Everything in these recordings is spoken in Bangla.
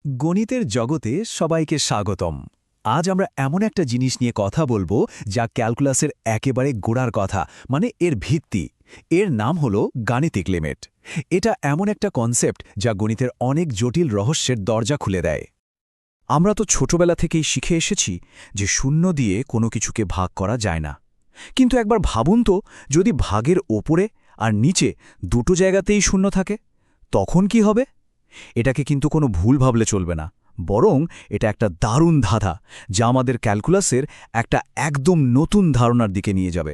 গণিতের জগতে সবাইকে স্বাগতম। আজ আমরা এমন একটা জিনিস নিয়ে কথা বলবো যা ক্যালকুলাসের একেবারে গোড়ার কথা, মানে এর ভিত্তি। এর নাম হলো গাণিতিক লিমিট। এটা এমন একটা কনসেপ্ট যা গণিতের অনেক জটিল রহস্যের দরজা খুলে দেয়। আমরা তো ছোটবেলা থেকেই শিখে এসেছি যে শূন্য দিয়ে কোনো কিছুকে ভাগ করা যায় না। কিন্তু একবার ভাবুন তো, যদি ভাগের ওপরে আর নিচে দুটো জায়গাতেই শূন্য থাকে, তখন কি হবে? এটাকে কিন্তু কোনো ভুল ভাবলে চলবে না, বরং এটা একটা দারুণ ধাঁধা যা আমাদের ক্যালকুলাসের একটা একদম নতুন ধারণার দিকে নিয়ে যাবে।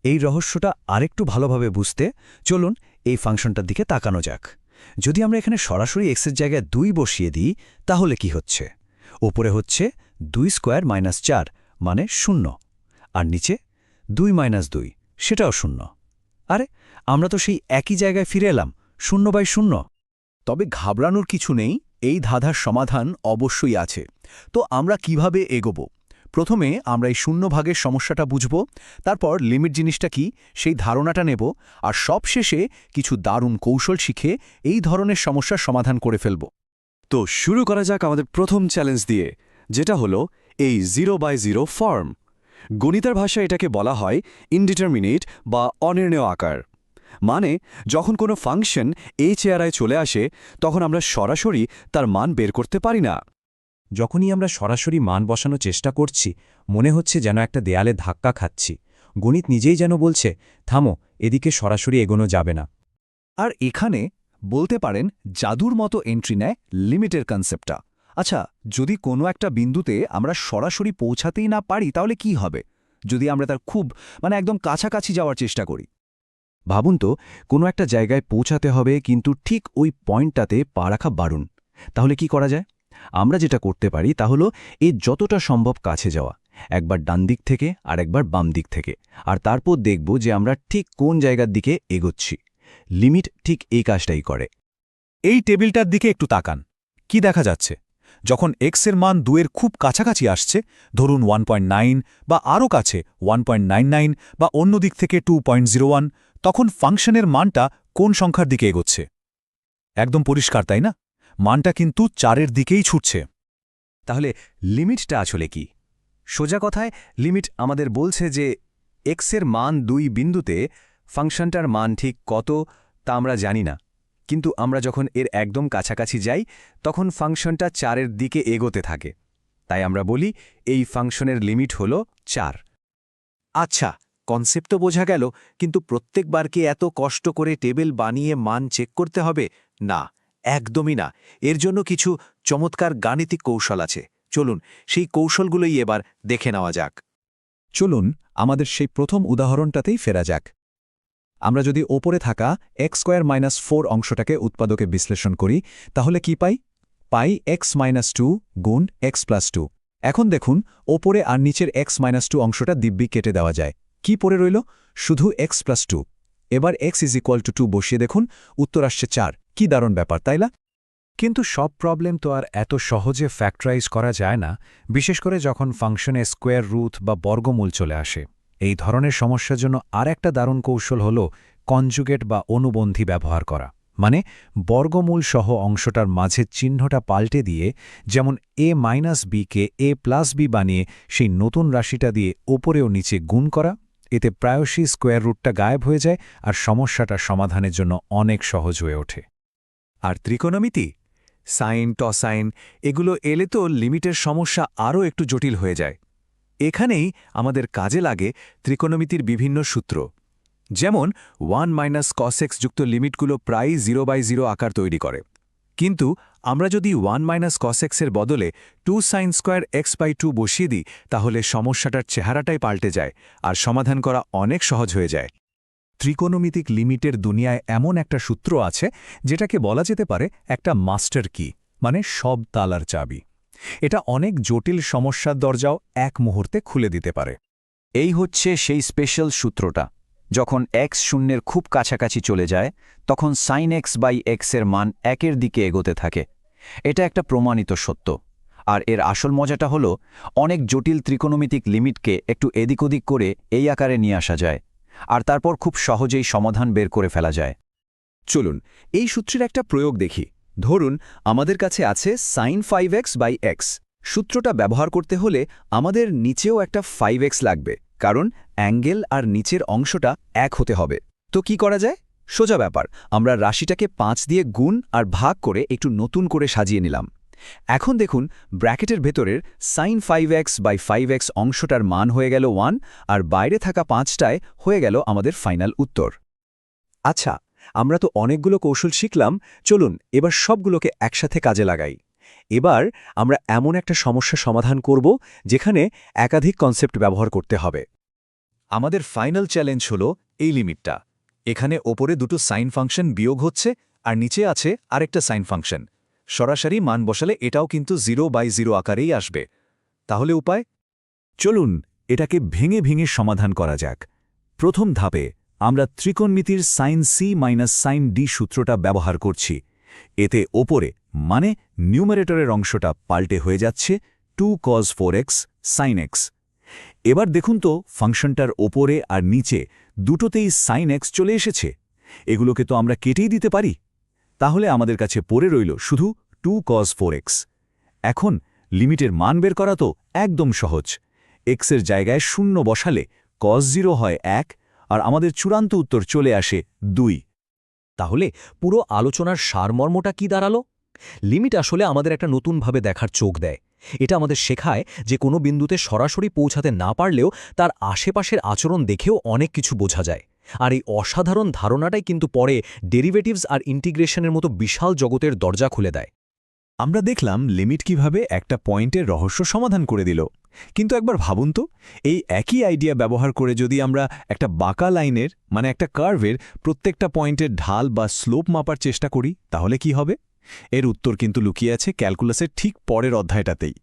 এই রহস্যটা আরেকটু ভালোভাবে বুঝতে চলুন এই ফাংশনটার দিকে তাকানো যাক। যদি আমরা এখানে সরাসরি এক্সের জায়গায় 2 বসিয়ে দিই, তাহলে কি হচ্ছে? ওপরে হচ্ছে 2 স্কোয়ার মাইনাস 4 মানে 0, আর নিচে 2 মাইনাস 2 সেটাও 0। আরে, আমরা তো সেই একই জায়গায় ফিরে এলাম, 0/0। তবে ঘাবড়ানোর কিছু নেই, এই ধাঁধার সমাধান অবশ্যই আছে। তো আমরা কিভাবে এগোব? প্রথমে আমরা এই শূন্য ভাগের সমস্যাটা বুঝব, তারপর লিমিট জিনিসটা কি সেই ধারণাটা নেব, আর সবশেষে কিছু দারুণ কৌশল শিখে এই ধরনের সমস্যার সমাধান করে ফেলব। তো শুরু করা যাক আমাদের প্রথম চ্যালেঞ্জ দিয়ে, যেটা হলো এই 0/0 ফর্ম। গণিতের ভাষায় এটাকে বলা হয় ইনডিটারমিনেট বা অনির্ণেয় আকার। মানে যখন কোনো ফাংশন এই চেহারায় চলে আসে, তখন আমরা সরাসরি তার মান বের করতে পারি না। যখনই আমরা সরাসরি মান বসানোর চেষ্টা করছি, মনে হচ্ছে যেন একটা দেয়ালে ধাক্কা খাচ্ছি। গণিত নিজেই যেন বলছে, থামো, এদিকে সরাসরি এগোনো যাবে না। আর এখানে বলতে পারেন জাদুর মতো এন্ট্রি নেয় লিমিটের কনসেপ্টটা। আচ্ছা, যদি কোনো একটা বিন্দুতে আমরা সরাসরি পৌঁছাতেই না পারি, তাহলে কি হবে? যদি আমরা তার খুব একদম কাছাকাছি যাওয়ার চেষ্টা করি। ভাবুন তো, কোনো একটা জায়গায় পৌঁছাতে হবে, কিন্তু ঠিক ওই পয়েন্টটাতে পা রাখা বারণ। তাহলে কি করা যায়? আমরা যেটা করতে পারি তা হলো এর যতটা সম্ভব কাছে যাওয়া, একবার ডান দিক থেকে আর একবার বাম দিক থেকে, আর তারপর দেখব যে আমরা ঠিক কোন জায়গার দিকে এগোচ্ছি। লিমিট ঠিক এই কাজটাই করে। এই টেবিলটার দিকে একটু তাকান। কি দেখা যাচ্ছে? যখন x এর মান 2 এর খুব কাছাকাছি আসছে, ধরুন 1.9 বা আরও কাছে 1.99 বা অন্য দিক থেকে 2.01, তখন ফাংশনের মানটা কোন সংখ্যার দিকে এগোচ্ছে? একদম পরিষ্কার, তাই না? মানটা কিন্তু 4-এর দিকেই ছুটছে। তাহলে লিমিটটা আসলে কি? সোজা কথায় লিমিট আমাদের বলছে যে x এর মান 2 বিন্দুতে ফাংশনটার মান ঠিক কত তা আমরা জানি না, কিন্তু আমরা যখন এর একদম কাছাকাছি যাই, তখন ফাংশনটা 4-এর দিকে এগোতে থাকে। তাই আমরা বলি এই ফাংশনের লিমিট হল 4। আচ্ছা, কনসেপ্ট তো বোঝা গেল, কিন্তু প্রত্যেকবার কি এত কষ্ট করে টেবিল বানিয়ে মান চেক করতে হবে? না, একদমই না। এর জন্য কিছু চমৎকার গাণিতিক কৌশল আছে। চলুন সেই কৌশলগুলোই এবার দেখে নেওয়া যাক। চলুন আমাদের সেই প্রথম উদাহরণটাতেই ফেরা যাক। আমরা যদি ওপরে থাকা x² - 4 অংশটাকে উৎপাদকে বিশ্লেষণ করি, তাহলে কি পাই? পাই x-2 গুণ x+2। এখন দেখুন, ওপরে আর নিচের x-2 অংশটা দিব্যি কেটে দেওয়া যায়। কি পড়ে রইল? শুধু x+2। এবার x = 2 বসিয়ে দেখুন, উত্তর আসছে 4। কি দারুণ ব্যাপার, তাই না? কিন্তু সব প্রবলেম তো আর এত সহজে ফ্যাক্টরাইজ করা যায় না, বিশেষ করে যখন ফাংশনে স্কোয়ার রুট বা বর্গমূল চলে আসে। এই ধরনের সমস্যার জন্য আর একটা দারুণ কৌশল হল কনজুগেট বা অনুবন্ধী ব্যবহার করা। মানে বর্গমূল সহ অংশটার মাঝের চিহ্নটা পাল্টে দিয়ে, যেমন a-b কে a+b বানিয়ে সেই নতুন রাশিটা দিয়ে ওপরে ও নিচে গুণ করা। এতে প্রায়শই স্কোয়ার রুটটা গায়েব হয়ে যায় আর সমস্যাটা সমাধানের জন্য অনেক সহজ হয়ে ওঠে। আর ত্রিকোণমিতি, সাইন, টসাইন এগুলো এলে তো লিমিটের সমস্যা আরও একটু জটিল হয়ে যায়। এখানেই আমাদের কাজে লাগে ত্রিকোণমিতির বিভিন্ন সূত্র। যেমন 1 - cos x যুক্ত লিমিটগুলো প্রায়ই 0/0 আকার তৈরি করে। কিন্তু আমরা যদি 1 - cos x এর বদলে 2 sin² x/2 বসিয়ে দিই, তাহলে সমস্যাটার চেহারাটাই পাল্টে যায় আর সমাধান করা অনেক সহজ হয়ে যায়। ত্রিকোণমিতিক লিমিটের দুনিয়ায় এমন একটা সূত্র আছে যেটাকে বলা যেতে পারে একটা মাস্টার কি, মানে সব তালার চাবি। এটা অনেক জটিল সমস্যার দরজাও এক মুহূর্তে খুলে দিতে পারে। এই হচ্ছে সেই স্পেশাল সূত্রটা। যখন x শূন্যের খুব কাছাকাছি চলে যায়, তখন sin x/x এর মান 1-এর দিকে এগোতে থাকে। এটা একটা প্রমাণিত সত্য। আর এর আসল মজাটা হলো, অনেক জটিল ত্রিকোণমিতিক লিমিটকে একটু এদিক ওদিক করে এই আকারে নিয়ে আসা যায়, আর তারপর খুব সহজেই সমাধান বের করে ফেলা যায়। চলুন এই সূত্রের একটা প্রয়োগ দেখি। ধরুন আমাদের কাছে আছে sin 5x বাই x। সূত্রটা ব্যবহার করতে হলে আমাদের নিচেও একটা 5x লাগবে, কারণ অ্যাঙ্গেল আর নিচের অংশটা এক হতে হবে। তো কি করা যায়? সোজা ব্যাপার, আমরা রাশিটাকে 5 দিয়ে গুণ আর ভাগ করে একটু নতুন করে সাজিয়ে নিলাম। এখন দেখুন ব্র্যাকেটের ভেতরের sin 5x বাই 5x অংশটার মান হয়ে গেল 1, আর বাইরে থাকা 5টায় হয়ে গেল আমাদের ফাইনাল উত্তর। আচ্ছা, আমরা তো অনেকগুলো কৌশল শিখলাম, চলুন এবার সবগুলোকে একসাথে কাজে লাগাই। এবার আমরা এমন একটা সমস্যা সমাধান করব যেখানে একাধিক কনসেপ্ট ব্যবহার করতে হবে। আমাদের ফাইনাল চ্যালেঞ্জ হলো এই লিমিটটা। এখানে ওপরে দুটো সাইন ফাংশন বিয়োগ হচ্ছে আর নিচে আছে আরেকটা সাইন ফাংশন। সরাসরি মান বসালে এটাও কিন্তু 0/0 আকারেই আসবে। তাহলে উপায়? চলুন এটাকে ভেঙে ভেঙে সমাধান করা যাক। প্রথম ধাপে আমরা ত্রিকোণমিতির sin c minus sin d সূত্রটা ব্যবহার করছি। এতে ওপরে মানে নিউমারেটরের অংশটা পাল্টে হয়ে যাচ্ছে 2 cos 4x sin x। এবার দেখুন তো ফাংশনটার ওপরে আর নিচে দুটোতেই sin x চলে এসেছে। এগুলোকে তো আমরা কেটেই দিতে পারি। তাহলে আমাদের কাছে পড়ে রইল শুধু 2 cos 4x। এখন লিমিটের মান বের করা তো একদম সহজ। x এর জায়গায় 0 বসালে cos 0 হয় 1, আর আমাদের চূড়ান্ত উত্তর চলে আসে 2। তাহলে পুরো আলোচনার সারমর্মটা কি দাঁড়ালো? লিমিট আসলে আমাদের একটা নতুনভাবে দেখার চোখ দেয়। এটা আমাদের শেখায় যে কোনো বিন্দুতে সরাসরি পৌঁছাতে না পারলেও তার আশেপাশের আচরণ দেখেও অনেক কিছু বোঝা যায়। আর এই অসাধারণ ধারণাটাই কিন্তু পরে ডেরিভেটিভস আর ইন্টিগ্রেশনের মতো বিশাল জগতের দরজা খুলে দেয়। আমরা দেখলাম লিমিট কিভাবে একটা পয়েন্টের রহস্য সমাধান করে দিল। কিন্তু একবার ভাবুন তো, এই একই আইডিয়া ব্যবহার করে যদি আমরা একটা বাঁকা লাইনের মানে একটা কার্ভের প্রত্যেকটা পয়েন্টের ঢাল বা স্লোপ মাপার চেষ্টা করি, তাহলে কি হবে? এর উত্তর কিন্তু লুকিয়ে আছে ক্যালকুলাসের ঠিক পরের অধ্যায়টাতেই।